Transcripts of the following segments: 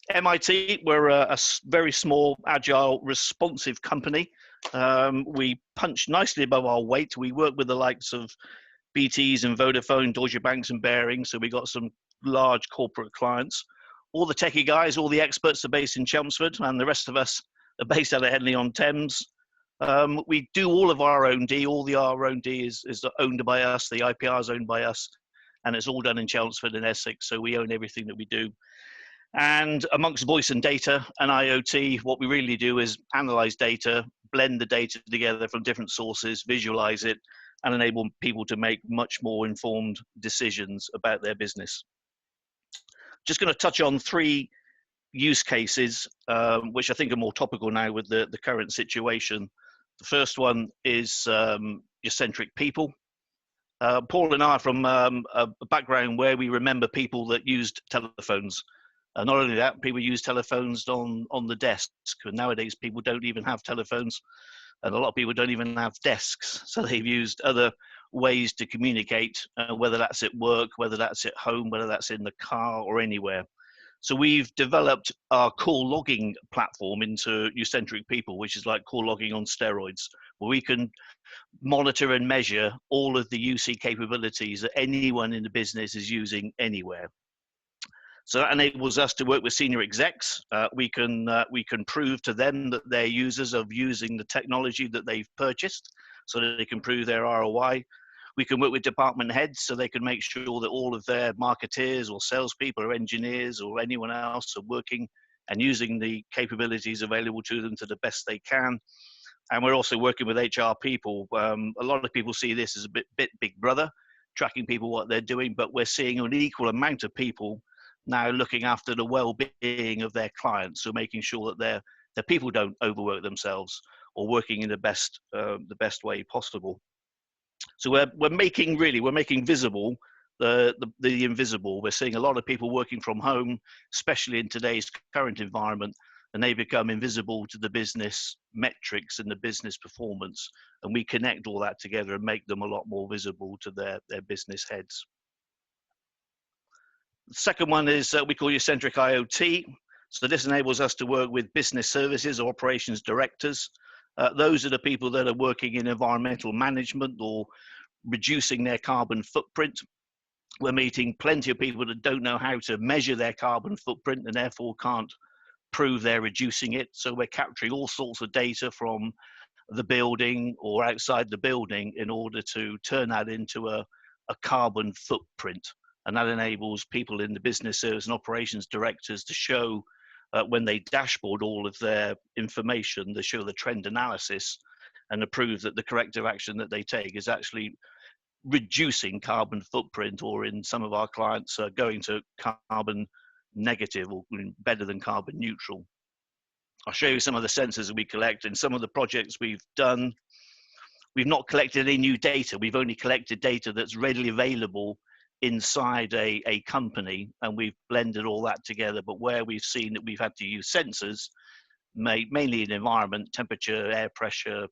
MIT, we're very small, agile, responsive company. We punch nicely above our weight. We work with the likes of BTs and Vodafone, Deutsche Banks and Baring, so we got some large corporate clients. All the techie guys, all the experts are based in Chelmsford, and the rest of us are based out of Henley on Thames. We do all of our R&D. All the R&D is owned by us. The IPR is owned by us, and it's all done in Chelmsford and Essex, so we own everything that we do. And amongst voice and data and IoT, what we really do is analyze data, blend the data together from different sources, visualize it, and enable people to make much more informed decisions about their business. Just going to touch on 3 use cases, which I think are more topical now with the current situation. The first one is UCentric People. Paul and I are from a background where we remember people that used telephones. Not only that, people use telephones on the desk. And nowadays, people don't even have telephones. And a lot of people don't even have desks. So they've used other ways to communicate, whether that's at work, whether that's at home, whether that's in the car or anywhere. So we've developed our call logging platform into UCentric People, which is like call logging on steroids, where we can monitor and measure all of the UC capabilities that anyone in the business is using anywhere. So that enables us to work with senior execs. We can prove to them that they're users of using the technology that they've purchased, so that they can prove their ROI. We can work with department heads, so they can make sure that all of their marketeers or salespeople or engineers or anyone else are working and using the capabilities available to them to the best they can. And we're also working with HR people. A lot of people see this as a bit Big Brother, tracking people what they're doing, but we're seeing an equal amount of people now looking after the well-being of their clients, so making sure that their people don't overwork themselves or working in the best way possible. So we're making visible the invisible. We're seeing a lot of people working from home, especially in today's current environment, and they become invisible to the business metrics and the business performance. And we connect all that together and make them a lot more visible to their business heads. The second one is we call UCentric IoT. So this enables us to work with business services or operations directors. Those are the people that are working in environmental management or reducing their carbon footprint. We're meeting plenty of people that don't know how to measure their carbon footprint and therefore can't prove they're reducing it. So we're capturing all sorts of data from the building or outside the building in order to turn that into a carbon footprint. And that enables people in the business service and operations directors to show when they dashboard all of their information, they show the trend analysis and to prove that the corrective action that they take is actually reducing carbon footprint, or in some of our clients going to carbon negative or better than carbon neutral. I'll show you some of the sensors that we collect. In some of the projects we've done, we've not collected any new data. We've only collected data that's readily available inside a company, and we've blended all that together. But where we've seen that we've had to use sensors, mainly in environment, temperature, air pressure,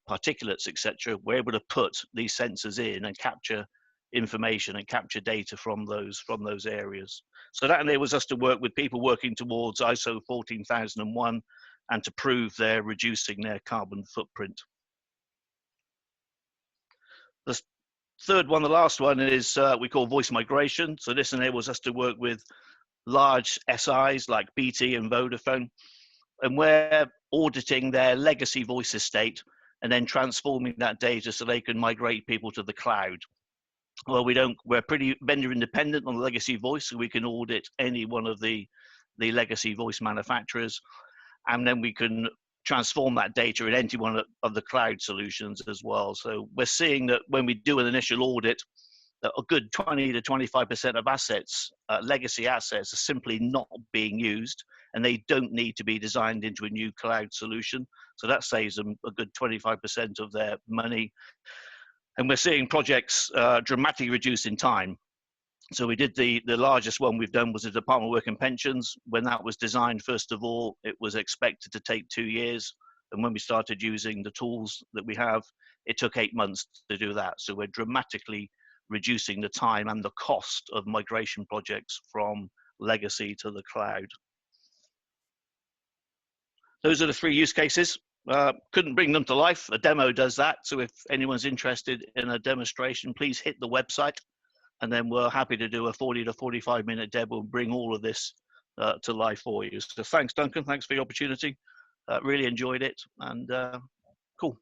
particulates, etc., we're able to put these sensors in and capture information and capture data from those areas. So that enables us to work with people working towards ISO 14001 and to prove they're reducing their carbon footprint. The third one, the last one, is we call voice migration. So this enables us to work with large SIs like BT and Vodafone, and we're auditing their legacy voice estate and then transforming that data so they can migrate people to the cloud. Well, we're pretty vendor independent on the legacy voice, so we can audit any one of the legacy voice manufacturers, and then we can transform that data in any one of the cloud solutions as well. So we're seeing that when we do an initial audit, that a good 20 to 25% of assets, legacy assets, are simply not being used, and they don't need to be designed into a new cloud solution. So that saves them a good 25% of their money. And we're seeing projects dramatically reduce in time. So we did the largest one we've done was the Department of Work and Pensions. When that was designed, first of all, it was expected to take 2 years. And when we started using the tools that we have, it took 8 months to do that. So we're dramatically reducing the time and the cost of migration projects from legacy to the cloud. those are the 3 use cases. Couldn't bring them to life. A demo does that. So if anyone's interested in a demonstration, please hit the website, and then we're happy to do a 40 to 45-minute demo and bring all of this to life for you. So thanks, Duncan. Thanks for the opportunity. Really enjoyed it, and cool.